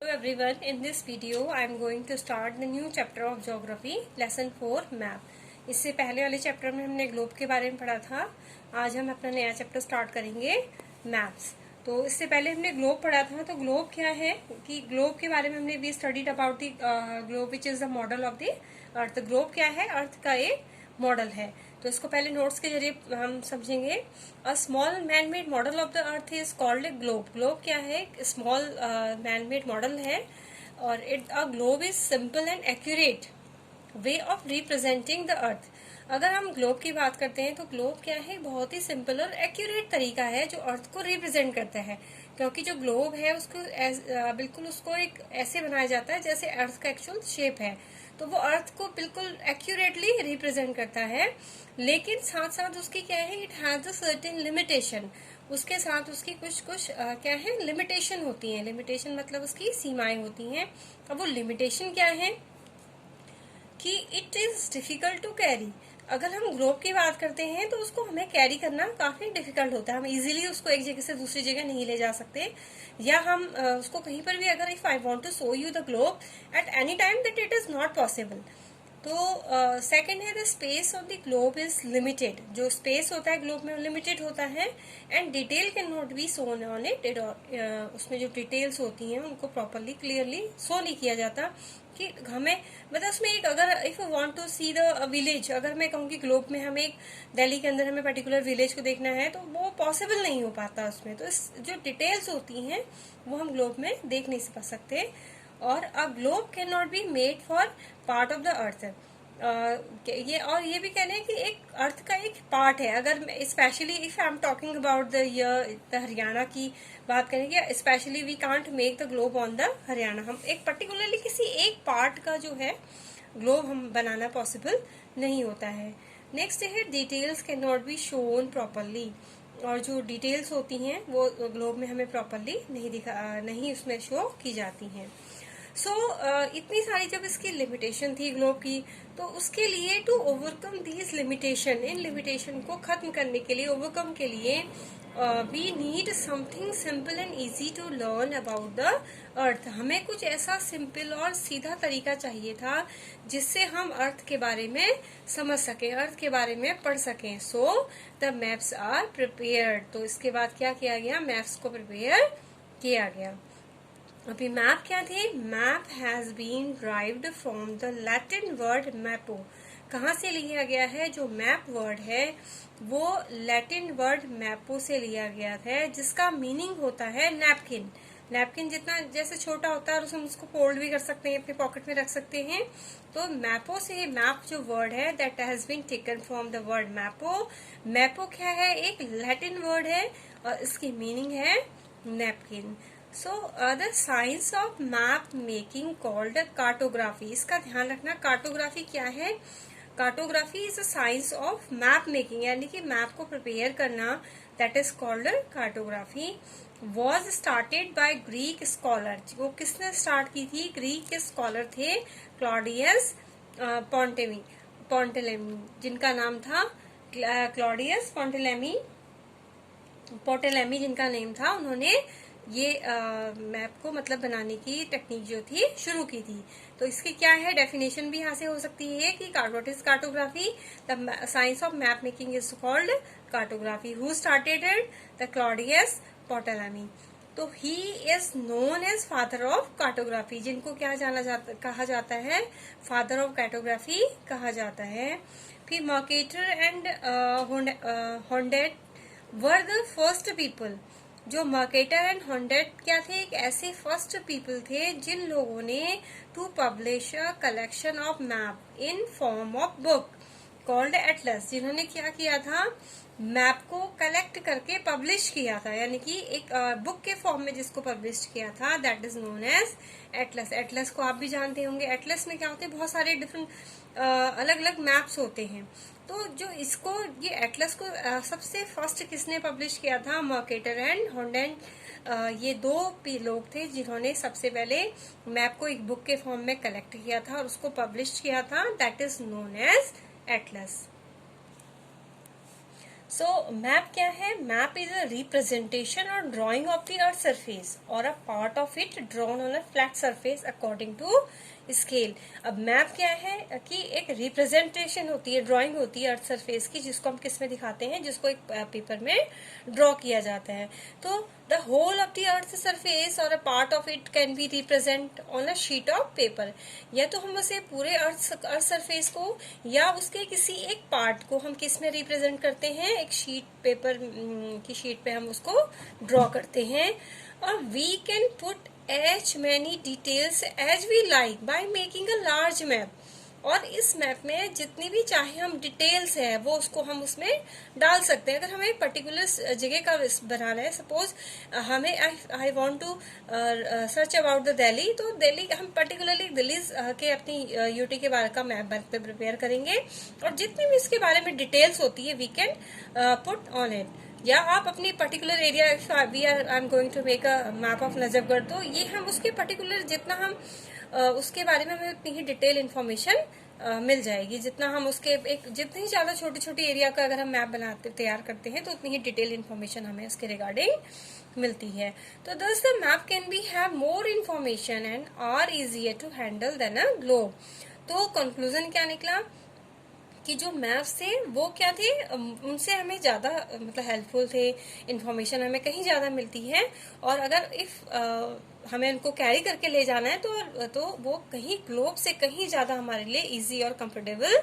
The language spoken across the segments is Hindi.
Hello everyone, in this video I am going to start the new chapter of geography lesson 4 map. इससे पहले वाले चैप्टर में हमने ग्लोब के बारे में पढ़ा था। आज हम अपना नया चैप्टर स्टार्ट करेंगे मैप्स। तो इससे पहले हमने ग्लोब पढ़ा था। तो ग्लोब क्या है कि ग्लोब के बारे में हमने we studied about the globe which is the model of the earth. Globe क्या है? अर्थ का एक मॉडल है। तो इसको पहले नोट्स के जरिए हम समझेंगे। A small man made model of the earth is called a globe. Globe क्या है? स्मॉल मैन मेड मॉडल है और a globe is simple and accurate way of representing the earth. अगर हम ग्लोब की बात करते हैं तो ग्लोब क्या है? बहुत ही सिंपल और एक्यूरेट तरीका है जो अर्थ को रिप्रेजेंट करता है। क्योंकि जो ग्लोब है उसको बिल्कुल उसको एक ऐसे बनाया जाता है जैसे अर्थ का एक्चुअल शेप है। तो वो अर्थ को बिल्कुल एक्यूरेटली रिप्रेजेंट करता है, लेकिन साथ साथ उसकी क्या है? It has a certain limitation. उसके साथ उसकी कुछ क्या है? लिमिटेशन होती है। लिमिटेशन मतलब उसकी सीमाएं होती हैं। अब वो लिमिटेशन क्या है कि it is difficult to carry. अगर हम ग्लोब की बात करते हैं तो उसको हमें कैरी करना काफी डिफिकल्ट होता है। हम इजीली उसको एक जगह से दूसरी जगह नहीं ले जा सकते, या हम उसको कहीं पर भी अगर if I want to show you the globe at any time that it is not possible. तो सेकंड है the space of the globe is limited. जो स्पेस होता है ग्लोब में लिमिटेड होता है and detail can not be shown on it. उसमें जो डिटेल्स होती हैं उनको प्रॉपरली क्लियरली शो नहीं किया जाता कि हमें मतलब उसमें एक अगर if you want to see the village, अगर मैं कहूँ कि ग्लोब में हमें एक दिल्ली के अंदर हमें पर्टिकुलर विलेज को देखना है तो वो पॉसिबल नहीं हो पाता उसमें। तो जो डिटेल्स होती हैं वो हम ग्लोब में देख नहीं पा सकते। और a globe can not be made for part of the अर्थ। ये भी कहना है कि एक अर्थ का एक पार्ट है। अगर specially if I am talking about the Haryana की बात करें कि specially we can't make the globe on the Haryana. हम एक पर्टिकुलरली किसी एक पार्ट का जो है ग्लोब हम बनाना पॉसिबल नहीं होता है। नेक्स्ट है details can not be shown properly. और जो डिटेल्स होती हैं वो ग्लोब में हमें प्रॉपरली नहीं उसमें शो की जाती हैं। सो इतनी सारी जब इसकी लिमिटेशन थी ग्लोब की, तो उसके लिए टू ओवरकम दीज लिमिटेशन, इन लिमिटेशन को खत्म करने के लिए, ओवरकम के लिए we need something simple and easy to learn about the earth. हमें कुछ ऐसा सिंपल और सीधा तरीका चाहिए था जिससे हम अर्थ के बारे में समझ सकें, अर्थ के बारे में पढ़ सकें। So the maps are prepared. तो इसके बाद क्या किया गया? मैप्स को प्रिपेयर किया गया। अभी मैप क्या थे? Map has been derived from the Latin word mappa. कहाँ से लिया गया है? जो मैप वर्ड है वो लैटिन वर्ड मैपो से लिया गया है, जिसका मीनिंग होता है नैपकिन। नैपकिन जितना जैसे छोटा होता है और हम उसको फोल्ड भी कर सकते हैं, अपने पॉकेट में रख सकते हैं। तो मैपो से, मैप जो वर्ड है that has been taken from the word mappa. Mappa क्या है? एक लैटिन वर्ड है और इसकी मीनिंग है napkin. So the science of map making called cartography. इसका ध्यान रखना, कार्टोग्राफी क्या है? Cartography is a science of map making, यानी कि मैप को प्रिपेयर करना, that is called cartography. Was started by Greek scholar. वो किसने स्टार्ट की थी? ग्रीक के स्कॉलर थे क्लॉडियस पॉन्टेलेमी, जिनका नाम था क्लॉडियस पोटेलेमी जिनका नेम था। उन्होंने ये मैप को मतलब बनाने की टेक्निक जो थी शुरू की थी। तो इसकी क्या है? डेफिनेशन भी यहाँ से हो सकती है कि what is cartography? The science of map making is called cartography. Who started it? The Claudius Ptolemy. तो he is known as father of cartography, जिनको क्या कहा जाता है? फादर ऑफ कार्टोग्राफी कहा जाता है। फिर Mercator and Hondius were the first people. जो मर्केटर एंड होंडेट क्या थे? एक ऐसे फर्स्ट पीपल थे जिन लोगों ने to publish a collection of map in form of book called atlas. जिन्होंने क्या किया था? मैप को कलेक्ट करके पब्लिश किया था, यानी कि एक बुक के फॉर्म में जिसको पब्लिश किया था, that is known as atlas. Atlas को आप भी जानते होंगे। एटलस में क्या होते हैं? बहुत सारे डिफरेंट अलग अलग मैप्स होते हैं। तो जो इसको ये एटलस को सबसे फर्स्ट किसने पब्लिश किया था? Mercator and Hondius. ये दो लोग थे जिन्होंने सबसे पहले मैप को एक बुक के फॉर्म में कलेक्ट किया था और उसको पब्लिश किया था, that is known as atlas. So map क्या है? Map is a representation or drawing of the earth surface or a part of it drawn on a flat surface according to scale. अब मैप क्या है कि एक रिप्रेजेंटेशन होती है, ड्राइंग होती है अर्थ सरफेस की, जिसको हम किस में दिखाते हैं, जिसको एक पेपर में ड्रॉ किया जाता है। तो the whole of the earth surface or a part of it can be represent on a sheet of paper. या तो हम उसे पूरे अर्थ सरफेस को या उसके किसी एक पार्ट को हम किस में रिप्रेजेंट करते हैं, एक शीट पेपर की शीट पे हम उसको ड्रॉ करते हैं। और we can put as many details as we like by making a large map। और इस मैप में जितनी भी चाहे हम डिटेल्स है वो उसको हम उसमें डाल सकते हैं। अगर हमें पर्टिकुलर जगह का बनाना है, सपोज हमें I want to search about the Delhi, तो दिल्ली हम पर्टिकुलरली दिल्ली के अपनी यूटी के बारे का मैप प्रिपेयर करेंगे और जितनी भी इसके बारे में डिटेल्स होती है we can put on it. या आप अपनी particular area, I am going to make a map of Najafgarh, तो ये हम उसके पर्टिकुलर जितना हम उसके बारे में हमें उतनी ही डिटेल इन्फॉर्मेशन मिल जाएगी। जितना हम उसके एक जितनी ज्यादा छोटी छोटी एरिया का अगर हम मैप बनाते तैयार करते हैं तो उतनी ही डिटेल इन्फॉर्मेशन हमें उसके रिगार्डिंग मिलती है। तो thus the map can be have more information and are easier to handle than a globe. तो कंक्लूजन क्या निकला कि जो मैप्स थे वो क्या थे, उनसे हमें ज्यादा मतलब हेल्पफुल थे, इन्फॉर्मेशन हमें कहीं ज्यादा मिलती है। और अगर इफ हमें उनको कैरी करके ले जाना है तो वो कहीं ग्लोब से कहीं ज्यादा हमारे लिए इजी और कंफर्टेबल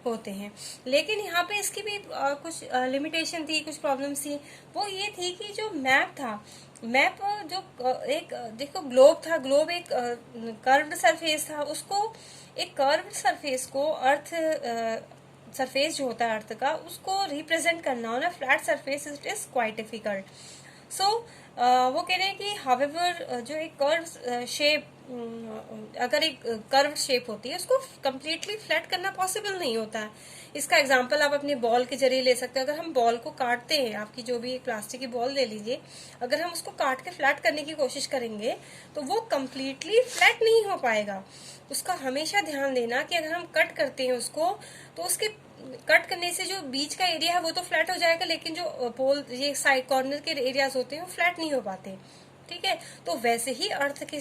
होते हैं। लेकिन यहाँ पे इसकी भी कुछ लिमिटेशन थी, कुछ प्रॉब्लम्स थी। वो ये थी कि जो मैप था, मैप जो एक देखो ग्लोब था, ग्लोब एक कर्व्ड सरफेस था, उसको एक कर्व्ड सरफेस को अर्थ सरफेस जो होता है अर्थ का, उसको रिप्रेजेंट करना हो ना flat surface, it is quite difficult. So वो कह रहे हैं कि हाउएवर जो एक कर्व शेप, अगर एक कर्व शेप होती है उसको कम्प्लीटली फ्लैट करना पॉसिबल नहीं होता है। इसका एग्जांपल आप अपनी बॉल के जरिए ले सकते हैं। अगर हम बॉल को काटते हैं, आपकी जो भी एक प्लास्टिक की बॉल ले लीजिए, अगर हम उसको काट के फ्लैट करने की कोशिश करेंगे तो वो कम्प्लीटली फ्लैट नहीं हो पाएगा। उसका हमेशा ध्यान देना कि अगर हम कट करते हैं उसको, तो उसके कट करने से जो बीच का एरिया है वो तो फ्लैट हो जाएगा, लेकिन जो पोल ये साइड कॉर्नर के एरियाज होते हैं वो फ्लैट नहीं हो पाते। ठीक है, तो वैसे ही अर्थ के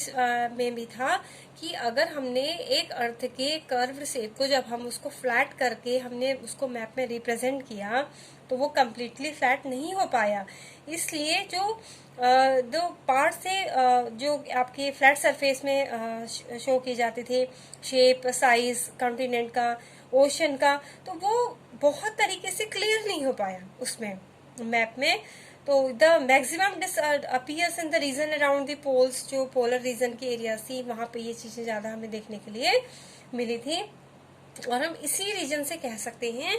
में भी था कि अगर हमने एक अर्थ के कर्व शेप को जब हम उसको फ्लैट करके हमने उसको मैप में रिप्रेजेंट किया तो वो कम्प्लीटली फ्लैट नहीं हो पाया। इसलिए जो दो पार्ट से जो आपके फ्लैट सरफेस में शो किए जाते थे, शेप, साइज, कॉन्टिनेंट का, ओशन का, तो वो बहुत तरीके से क्लियर नहीं हो पाया उसमें मैप में। तो the maximum appears in the region around the poles, जो पोलर रीजन की एरिया थी वहां पे ये चीजें ज्यादा हमें देखने के लिए मिली थी। और हम इसी रीजन से कह सकते हैं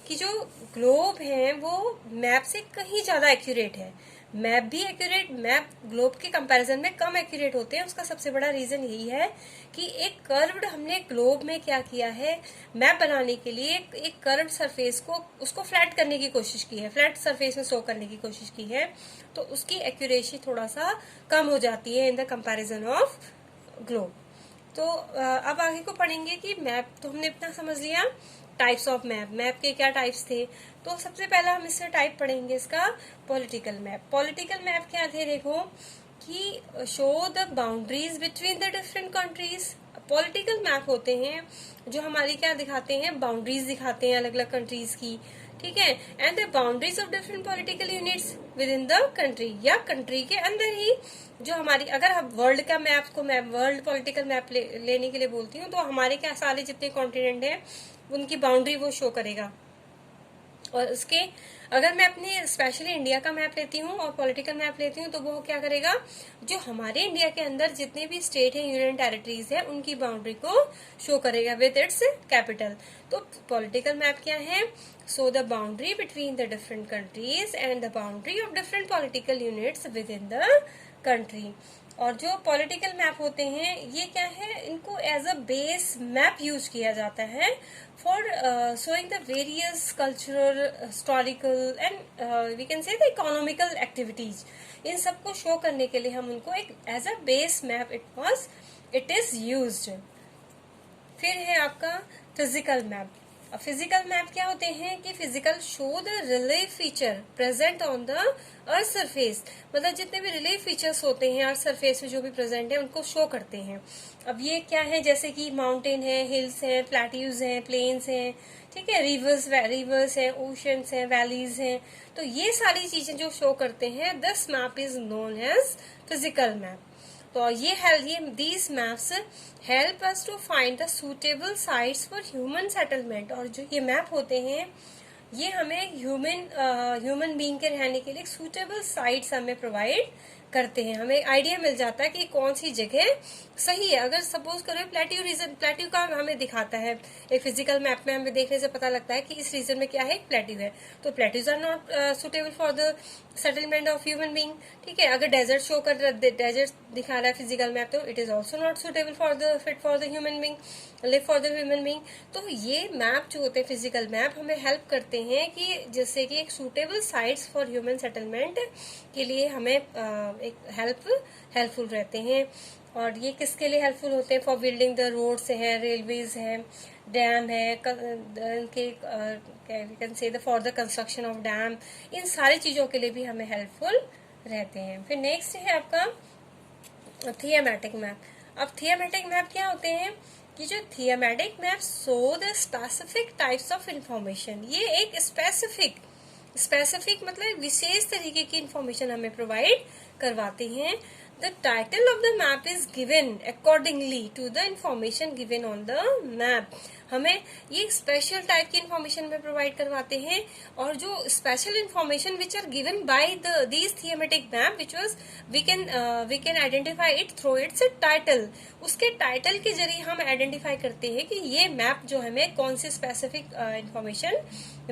कि जो ग्लोब है वो मैप से कहीं ज्यादा एक्यूरेट है। मैप भी एक्यूरेट, मैप ग्लोब के कंपैरिजन में कम एक्यूरेट होते हैं। उसका सबसे बड़ा रीजन यही है कि एक कर्व्ड हमने ग्लोब में क्या किया है, मैप बनाने के लिए एक कर्व्ड सरफेस को उसको फ्लैट करने की कोशिश की है, फ्लैट सरफेस में शो करने की कोशिश की है, तो उसकी एक्यूरेसी थोड़ा सा कम हो जाती है in the comparison of globe. तो अब आगे को पढ़ेंगे कि मैप तो हमने इतना समझ लिया, टाइप्स ऑफ मैप, मैप के क्या टाइप्स थे। तो सबसे पहला हम इससे टाइप पढ़ेंगे इसका पॉलिटिकल मैप। पॉलिटिकल मैप क्या थे, देखो कि show the boundaries between the different countries. Political map होते हैं जो हमारी क्या दिखाते हैं, बाउंड्रीज दिखाते हैं अलग अलग कंट्रीज की। ठीक है, and the boundaries of different political units with in the country, या कंट्री के अंदर ही जो हमारी, अगर हम वर्ल्ड का मैप को वर्ल्ड पॉलिटिकल मैप लेने के लिए बोलती हूँ तो हमारे क्या सारे जितने कॉन्टिनेंट हैं उनकी बाउंड्री वो शो करेगा। और उसके अगर मैं अपनी स्पेशली इंडिया का मैप लेती हूँ और पॉलिटिकल मैप लेती हूँ तो वो क्या करेगा, जो हमारे इंडिया के अंदर जितने भी स्टेट है, यूनियन टेरिटरीज है, उनकी बाउंड्री को शो करेगा विद इट्स कैपिटल। तो पॉलिटिकल मैप क्या है, so the boundary between the different countries and the boundary of different political units with in the country. और जो पॉलिटिकल मैप होते हैं ये क्या है, इनको as a base map use किया जाता है for showing the various cultural, historical and we can say the economical activities. इन सबको शो करने के लिए हम उनको एक as a base map it is used. फिर है आपका फिजिकल मैप। अब फिजिकल मैप क्या होते हैं कि physical show the relief feature present on the earth surface, मतलब जितने भी रिलीफ फीचर्स होते हैं अर्थ सरफेस में जो भी प्रेजेंट है उनको शो करते हैं। अब ये क्या है, जैसे कि माउंटेन है, हिल्स हैं, प्लेट्यूज हैं, प्लेन्स हैं, ठीक है, रिवर्स हैं, ओशंस हैं, वैलीज हैं, तो ये सारी चीजें जो शो करते हैं, this map is known as physical map. तो ये these maps help us to find the suitable sites for human settlement. और जो ये मैप होते हैं ये हमें ह्यूमन बीइंग के रहने के लिए सूटेबल साइट्स हमें प्रोवाइड करते हैं। हमें आइडिया मिल जाता है कि कौन सी जगह सही है। अगर सपोज करें प्लेट्यू का हमें दिखाता है एक फिजिकल मैप में, हमें देखने से पता लगता है कि इस रीजन में क्या है, एक प्लेट्यू है, तो plateaus are not suitable for the settlement of human being. ठीक है, अगर डेजर्ट शो कर रहा है, डेजर्ट दिखा रहा है फिजिकल मैप, तो it is also not suitable fit for the human being, live for the human being. तो ये मैप जो होते हैं फिजिकल मैप हमें हेल्प करते हैं कि जैसे कि एक suitable sites for human settlement के लिए हमें एक हेल्पफुल रहते हैं। और ये किसके लिए हेल्पफुल होते हैं, फॉर बिल्डिंग द रोड्स है, रेलवेज है, डैम है, can say for the construction of dam, इन सारी चीजों के लिए भी हमें हेल्पफुल रहते हैं। फिर नेक्स्ट है आपका थियमेटिक मैप। अब थियमेटिक मैप क्या होते हैं कि जो thematic map show the specific types of information, ये एक स्पेसिफिक मतलब विशेष तरीके की इंफॉर्मेशन हमें प्रोवाइड करवाते हैं। The title of the map is given accordingly to the information given on the map. हमें ये स्पेशल टाइप की इंफॉर्मेशन में प्रोवाइड करवाते हैं, और जो special information which are given by these thematic map which was we can identify it through its title. उसके टाइटल के जरिए हम आइडेंटिफाई करते हैं कि ये मैप जो हमें कौन सी स्पेसिफिक इंफॉर्मेशन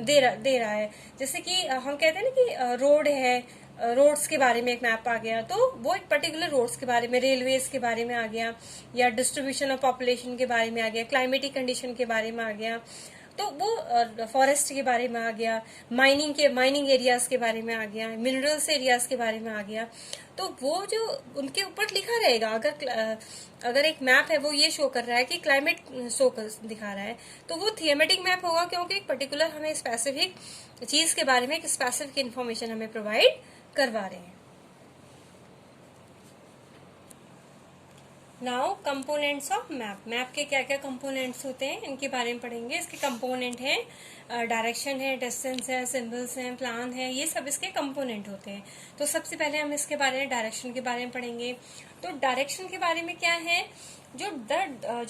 दे रहा है। जैसे कि हम कहते हैं ना कि रोड है, रोड्स के बारे में एक मैप आ गया, तो वो एक पर्टिकुलर रोड्स के बारे में, रेलवेज के बारे में आ गया, या डिस्ट्रीब्यूशन ऑफ पॉपुलेशन के बारे में आ गया, क्लाइमेटिक कंडीशन के बारे में आ गया, तो वो फॉरेस्ट के बारे में आ गया, माइनिंग एरियाज के बारे में आ गया, मिनरल्स एरियाज के बारे में आ गया। तो वो जो उनके ऊपर लिखा रहेगा, अगर एक मैप है वो ये शो कर रहा है कि क्लाइमेट दिखा रहा है, तो वो थियमेटिक मैप होगा, क्योंकि एक पर्टिकुलर हमें स्पेसिफिक चीज के बारे में एक स्पेसिफिक इन्फॉर्मेशन हमें प्रोवाइड करवा रहे हैं। Now components of map. Map के क्या क्या कंपोनेंट्स होते हैं इनके बारे में पढ़ेंगे। इसके कंपोनेंट हैं, डायरेक्शन है, डिस्टेंस है, सिंबल्स हैं, प्लान है, ये सब इसके कंपोनेंट होते हैं। तो सबसे पहले हम इसके बारे में डायरेक्शन के बारे में पढ़ेंगे। तो डायरेक्शन के बारे में क्या है, जो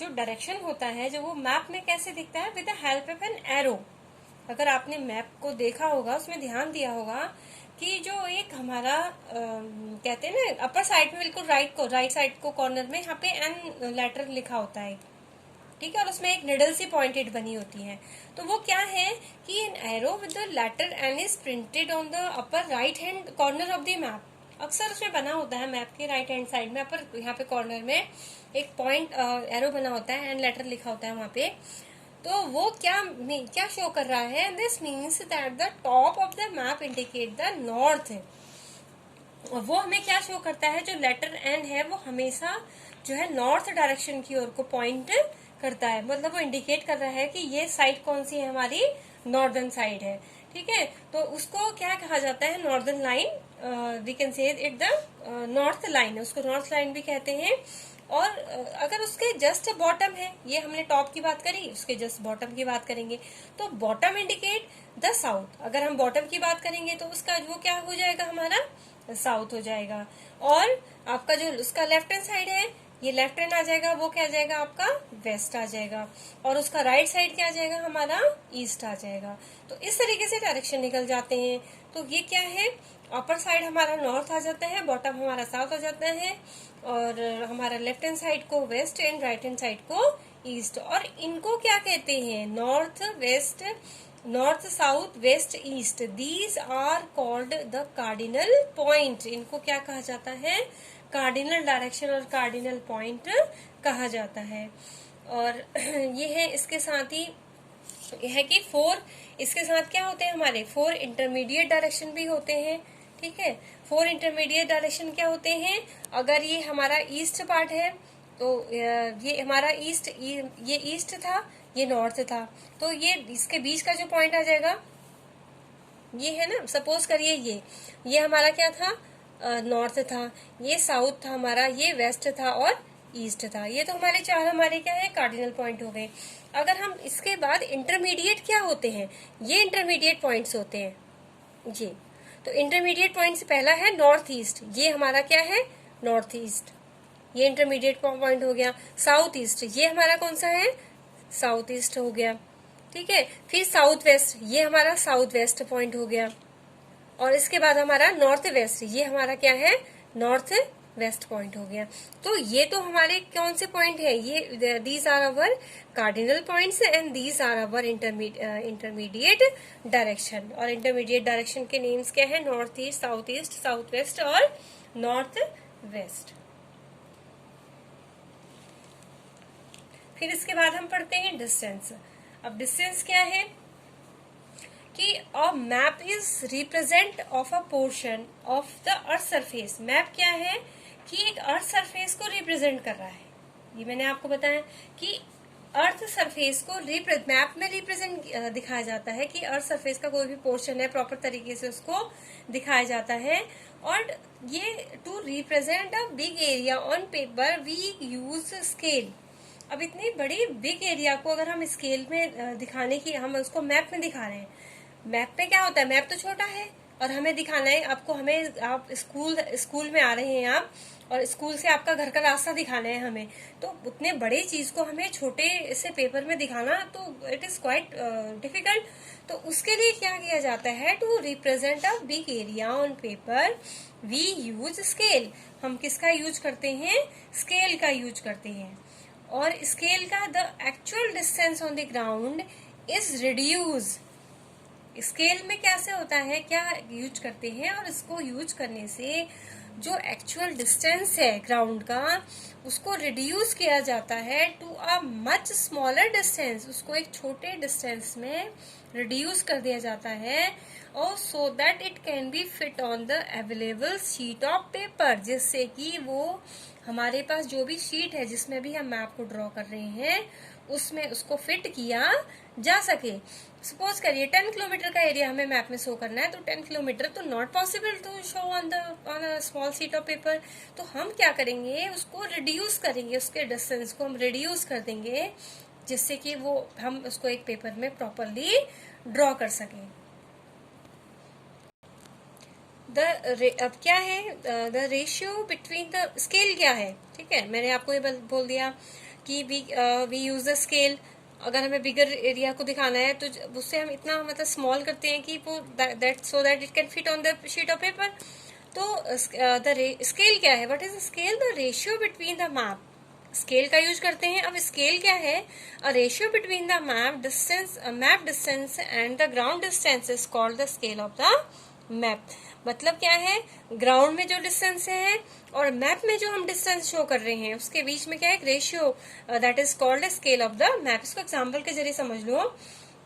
डायरेक्शन होता है, जो वो मैप में कैसे दिखता है, with the help of an arrow. अगर आपने मैप को देखा होगा, उसमें ध्यान दिया होगा कि जो एक हमारा कहते हैं ना अपर साइड में बिल्कुल राइट साइड को कॉर्नर में यहाँ पे एन लेटर लिखा होता है, ठीक है, और उसमें एक निडल सी पॉइंटेड बनी होती है। तो वो क्या है कि an arrow with the letter N is printed on the upper right hand corner of the map. अक्सर उसमें बना होता है मैप के राइट हैंड साइड में, अपर यहाँ पे कॉर्नर में एक पॉइंट एरो बना होता है, एन लेटर लिखा होता है वहां पे। तो वो क्या शो कर रहा है, this means that the top of the map indicate the north. और वो हमें क्या शो करता है, जो लेटर एन है वो हमेशा जो है नॉर्थ डायरेक्शन की ओर को पॉइंट करता है, मतलब वो इंडिकेट कर रहा है कि ये साइड कौन सी है, हमारी नॉर्दर्न साइड है। ठीक है, तो उसको क्या कहा जाता है, northern line, we can say it the north line, उसको नॉर्थ लाइन भी कहते हैं। और अगर उसके जस्ट बॉटम है, ये हमने टॉप की बात करी, उसके जस्ट बॉटम की बात करेंगे, तो बॉटम इंडिकेट द साउथ। अगर हम बॉटम की बात करेंगे तो उसका वो क्या हो जाएगा, हमारा साउथ हो जाएगा। और आपका जो उसका लेफ्ट हैंड साइड है, ये लेफ्ट हैंड आ जाएगा, वो क्या आ जाएगा, आपका वेस्ट आ जाएगा। और उसका राइट साइड क्या आ जाएगा, हमारा ईस्ट आ जाएगा। तो इस तरीके से डायरेक्शन निकल जाते हैं। तो ये क्या है, अपर साइड हमारा नॉर्थ आ जाता है, बॉटम हमारा साउथ आ जाता है, और हमारा लेफ्ट हैंड साइड को west and right hand side को ईस्ट। और इनको क्या कहते हैं, north south west east, these are called the cardinal point. इनको क्या कहा जाता है, कार्डिनल डायरेक्शन और कार्डिनल पॉइंट कहा जाता है। और ये है, इसके साथ ही यह है कि इसके साथ क्या होते हैं, हमारे 4 इंटरमीडिएट डायरेक्शन भी होते हैं। ठीक है, 4 इंटरमीडिएट डायरेक्शन क्या होते हैं, अगर ये हमारा ईस्ट पार्ट है तो ये हमारा ईस्ट, ये ईस्ट था, ये नॉर्थ था, तो ये इसके बीच का जो पॉइंट आ जाएगा ये है ना, सपोज करिए ये हमारा क्या था, नॉर्थ था, ये साउथ था हमारा, ये वेस्ट था और ईस्ट था। ये तो हमारे चार हमारे क्या है, कार्डिनल पॉइंट हो गए। अगर हम इसके बाद इंटरमीडिएट क्या होते हैं, ये इंटरमीडिएट पॉइंट्स होते हैं ये। तो इंटरमीडिएट पॉइंट से पहला है नॉर्थ ईस्ट, ये हमारा क्या है, नॉर्थ ईस्ट, ये इंटरमीडिएट पॉइंट हो गया। साउथ ईस्ट, ये हमारा कौन सा है, साउथ ईस्ट हो गया, ठीक है। फिर साउथ वेस्ट, ये हमारा साउथ वेस्ट पॉइंट हो गया। और इसके बाद हमारा नॉर्थ वेस्ट, ये हमारा क्या है, नॉर्थ वेस्ट पॉइंट हो गया। तो ये तो हमारे कौन से पॉइंट है, ये these are our cardinal points and these are our intermediate direction. और इंटरमीडिएट डायरेक्शन के नेम्स क्या है, नॉर्थ ईस्ट, साउथ वेस्ट और नॉर्थ वेस्ट। फिर इसके बाद हम पढ़ते हैं डिस्टेंस। अब डिस्टेंस क्या है कि a map is represent of a portion of the earth surface. Map क्या है कि एक अर्थ सरफेस को रिप्रेजेंट कर रहा है। ये मैंने आपको बताया कि अर्थ सरफेस को मैप में रिप्रेजेंट दिखाया जाता है कि अर्थ सरफेस का कोई भी पोर्शन है प्रॉपर तरीके से उसको दिखाया जाता है। और ये to represent a big area on paper we use scale. अब इतनी बड़ी बिग एरिया को अगर हम स्केल में दिखाने की, हम उसको मैप में दिखा रहे हैं। मैप पे क्या होता है, मैप तो छोटा है और हमें दिखाना है आपको, हमें आप स्कूल में आ रहे हैं आप, और स्कूल से आपका घर का रास्ता दिखाना है हमें, तो उतने बड़े चीज को हमें छोटे से पेपर में दिखाना तो इट इज क्वाइट डिफिकल्ट। तो उसके लिए क्या किया जाता है, to represent a big area on paper we use scale. हम किसका यूज करते हैं, स्केल का यूज करते हैं। और स्केल का the actual distance on the ground is reduce. Scale में कैसे होता है, क्या यूज करते हैं, और इसको यूज करने से जो एक्चुअल डिस्टेंस है ग्राउंड का उसको रिड्यूस किया जाता है to a much smaller distance. उसको एक छोटे डिस्टेंस में रिड्यूस कर दिया जाता है, और so that it can B fit on the available sheet of paper, जिससे कि वो हमारे पास जो भी शीट है जिसमें भी हम मैप को ड्रॉ कर रहे हैं उसमें उसको फिट किया जा सके। सपोज करिए 10 किलोमीटर का एरिया हमें मैप में शो करना है, तो 10 किलोमीटर तो not possible to show on a small sheet of paper. तो हम क्या करेंगे, उसको रिड्यूस करेंगे, उसके डिस्टेंस को हम रिड्यूस कर देंगे, जिससे कि वो हम उसको एक पेपर में प्रॉपरली ड्रॉ कर सकें। अब क्या है, the ratio between the scale क्या है, ठीक है, मैंने आपको ये बोल दिया कि वी यूज द स्केल। अगर हमें बिगर एरिया को दिखाना है तो उससे हम इतना मतलब स्मॉल करते हैं कि वो that so that it can fit on the sheet of paper. तो स्केल क्या है, what is scale, the ratio between the map. Scale का यूज करते हैं। अब स्केल क्या है, a ratio between the map distance and the ground distance is called the scale of the map. मतलब क्या है, ग्राउंड में जो डिस्टेंस है और मैप में जो हम डिस्टेंस शो कर रहे हैं उसके बीच में क्या है, ratio, that is called scale of the map. इसको एग्जांपल के जरिए समझ लो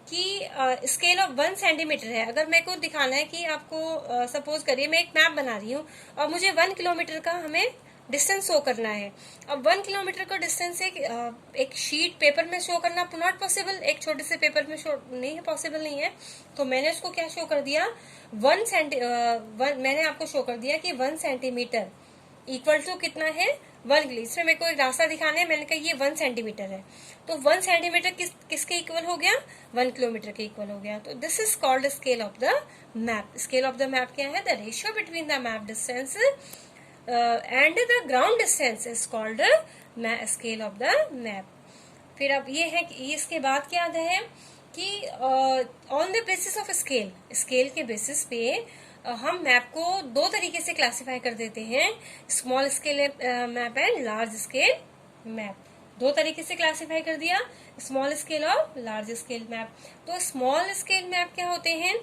कि स्केल ऑफ 1 सेंटीमीटर है। अगर मेरे को दिखाना है कि आपको सपोज करिए मैं एक मैप बना रही हूँ और मुझे 1 किलोमीटर का हमें डिस्टेंस शो करना है। अब 1 किलोमीटर का डिस्टेंस एक शीट पेपर में शो करना नॉट पॉसिबल, एक छोटे से पेपर में शो नहीं है, पॉसिबल नहीं है। तो मैंने उसको क्या शो कर दिया, मैंने आपको शो कर दिया कि 1 सेंटीमीटर इक्वल टू कितना है, 1 किलो। इसमें मेरे को एक रास्ता दिखाना है, मैंने कहा ये 1 सेंटीमीटर है, तो 1 सेंटीमीटर किसके इक्वल हो गया, 1 किलोमीटर के इक्वल हो गया। तो this is called scale of the map. Scale of the map क्या है, the ratio between the map distance and the ground distance is called scale of the map. फिर अब ये है कि इसके बाद क्या है कि on the basis of scale, scale के बेसिस पे हम मैप को 2 तरीके से क्लासिफाई कर देते हैं, small scale map and large scale map. 2 तरीके से क्लासिफाई कर दिया, स्मॉल स्केल और लार्ज स्केल मैप। तो स्मॉल स्केल मैप क्या होते हैं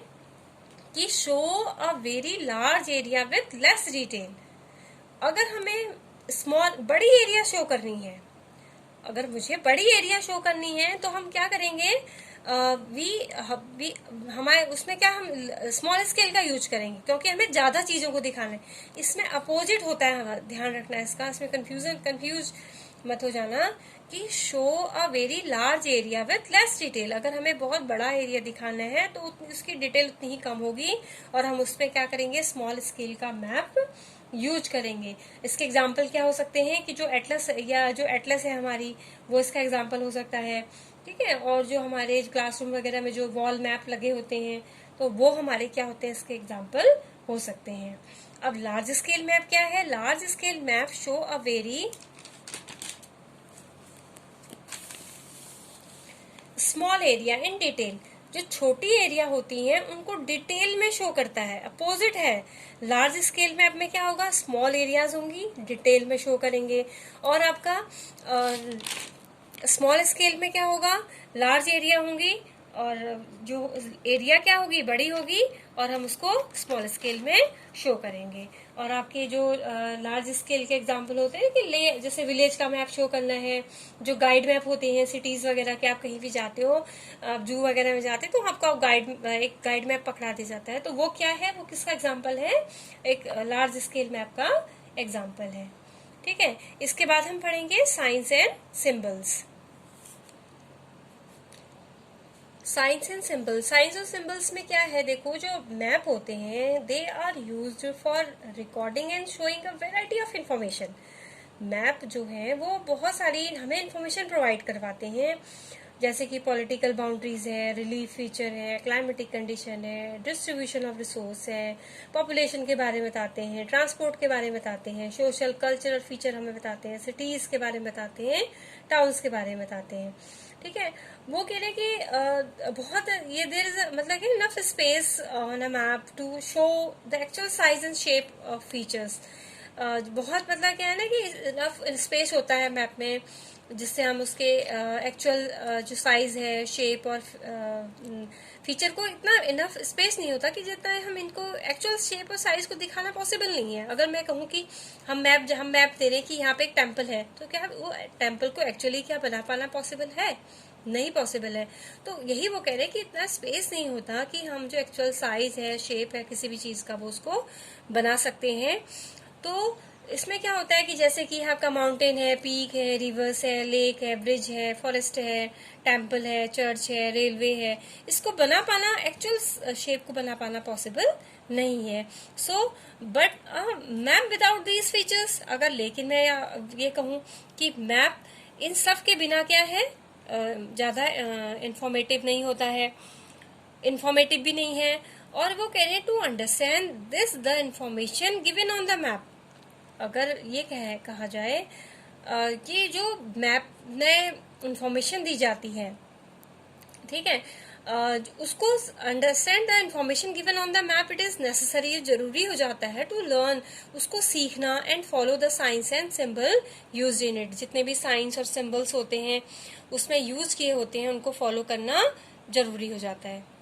कि show a very large area with less detail. अगर हमें बड़ी एरिया शो करनी है, अगर मुझे बड़ी एरिया शो करनी है तो हम क्या करेंगे, हमारे उसमें क्या हम स्मॉल स्केल का यूज करेंगे, क्योंकि हमें ज्यादा चीजों को दिखाना है। इसमें अपोजिट होता है, ध्यान रखना है इसका, इसमें कंफ्यूज मत हो जाना कि show a very large area with less detail. अगर हमें बहुत बड़ा एरिया दिखाना है तो उसकी डिटेल उतनी ही कम होगी और हम उस पर क्या करेंगे, स्मॉल स्केल का मैप यूज करेंगे। इसके एग्जाम्पल क्या हो सकते हैं कि जो एटलस है हमारी, वो इसका एग्जाम्पल हो सकता है। ठीक है, और जो हमारे क्लासरूम वगैरह में जो वॉल मैप लगे होते हैं तो वो हमारे क्या होते हैं, इसके एग्जाम्पल हो सकते हैं। अब लार्ज स्केल मैप क्या है? Large scale map show a very small area in detail. जो छोटी एरिया होती हैं उनको डिटेल में शो करता है। अपोजिट है, लार्ज स्केल मैप में क्या होगा, स्मॉल एरियाज होंगी, डिटेल में शो करेंगे। और आपका स्मॉल स्केल में क्या होगा, लार्ज एरिया होंगी और जो एरिया क्या होगी, बड़ी होगी और हम उसको स्मॉल स्केल में शो करेंगे। और आपके जो लार्ज स्केल के एग्जांपल होते हैं कि जैसे विलेज का मैप शो करना है, जो गाइड मैप होते हैं सिटीज वगैरह के, आप कहीं भी जाते हो, आप जू वगैरह में जाते हो तो आपको एक गाइड मैप पकड़ा दिया जाता है, तो वो क्या है, वो किसका एग्जाम्पल है, एक लार्ज स्केल मैप का एग्जाम्पल है। ठीक है, इसके बाद हम पढ़ेंगे signs and symbols. Signs and symbols, signs और सिंबल्स में क्या है, देखो जो मैप होते हैं they are used for recording and showing a variety of information. Map जो है वो बहुत सारी हमें इंफॉर्मेशन प्रोवाइड करवाते हैं, जैसे कि पॉलिटिकल बाउंड्रीज है, रिलीफ फीचर है, क्लाइमेटिक कंडीशन है, डिस्ट्रीब्यूशन ऑफ रिसोर्स है, पॉपुलेशन के बारे में बताते हैं, ट्रांसपोर्ट के बारे में बताते हैं, सोशल कल्चरल फीचर हमें बताते हैं, सिटीज के बारे में बताते हैं, टाउन्स के बारे में बताते हैं। ठीक है, वो कह रहे हैं कि बहुत ये देयर इज मतलब कि enough space on a map to show the actual size and shape of features. बहुत मतलब क्या है ना कि इनफ स्पेस होता है मैप में जिससे हम उसके एक्चुअल जो साइज है, शेप और फीचर को, इतना इनफ स्पेस नहीं होता कि जितना हम इनको एक्चुअल शेप और साइज को दिखाना पॉसिबल नहीं है। अगर मैं कहूँ कि हम मैप दे रहे हैं कि यहाँ पे एक टेम्पल है, तो क्या वो टेम्पल को एक्चुअली क्या बना पाना पॉसिबल है? नहीं पॉसिबल है। तो यही वो कह रहे हैं कि इतना स्पेस नहीं होता कि हम जो एक्चुअल साइज है, शेप है किसी भी चीज का, वो उसको बना सकते हैं। तो इसमें क्या होता है कि जैसे कि आपका माउंटेन है, पीक है, रिवर्स है, लेक है, ब्रिज है, फॉरेस्ट है, टेम्पल है, चर्च है, रेलवे है, इसको बना पाना, एक्चुअल शेप को बना पाना पॉसिबल नहीं है। So but map without these features, अगर लेकिन मैं ये कहूँ कि मैप इन सब के बिना क्या है, ज्यादा इंफॉर्मेटिव नहीं होता है, इंफॉर्मेटिव भी नहीं है। और वो कह रहे हैं to understand this the information given on the map. अगर ये कहा जाए कि जो मैप में इंफॉर्मेशन दी जाती है, ठीक है, उसको understand the information given on the map, it is necessary, जरूरी हो जाता है टू लर्न, उसको सीखना, and follow the science and symbol use in it. जितने भी साइंस और सिंबल्स होते हैं उसमें यूज किए होते हैं उनको फॉलो करना जरूरी हो जाता है।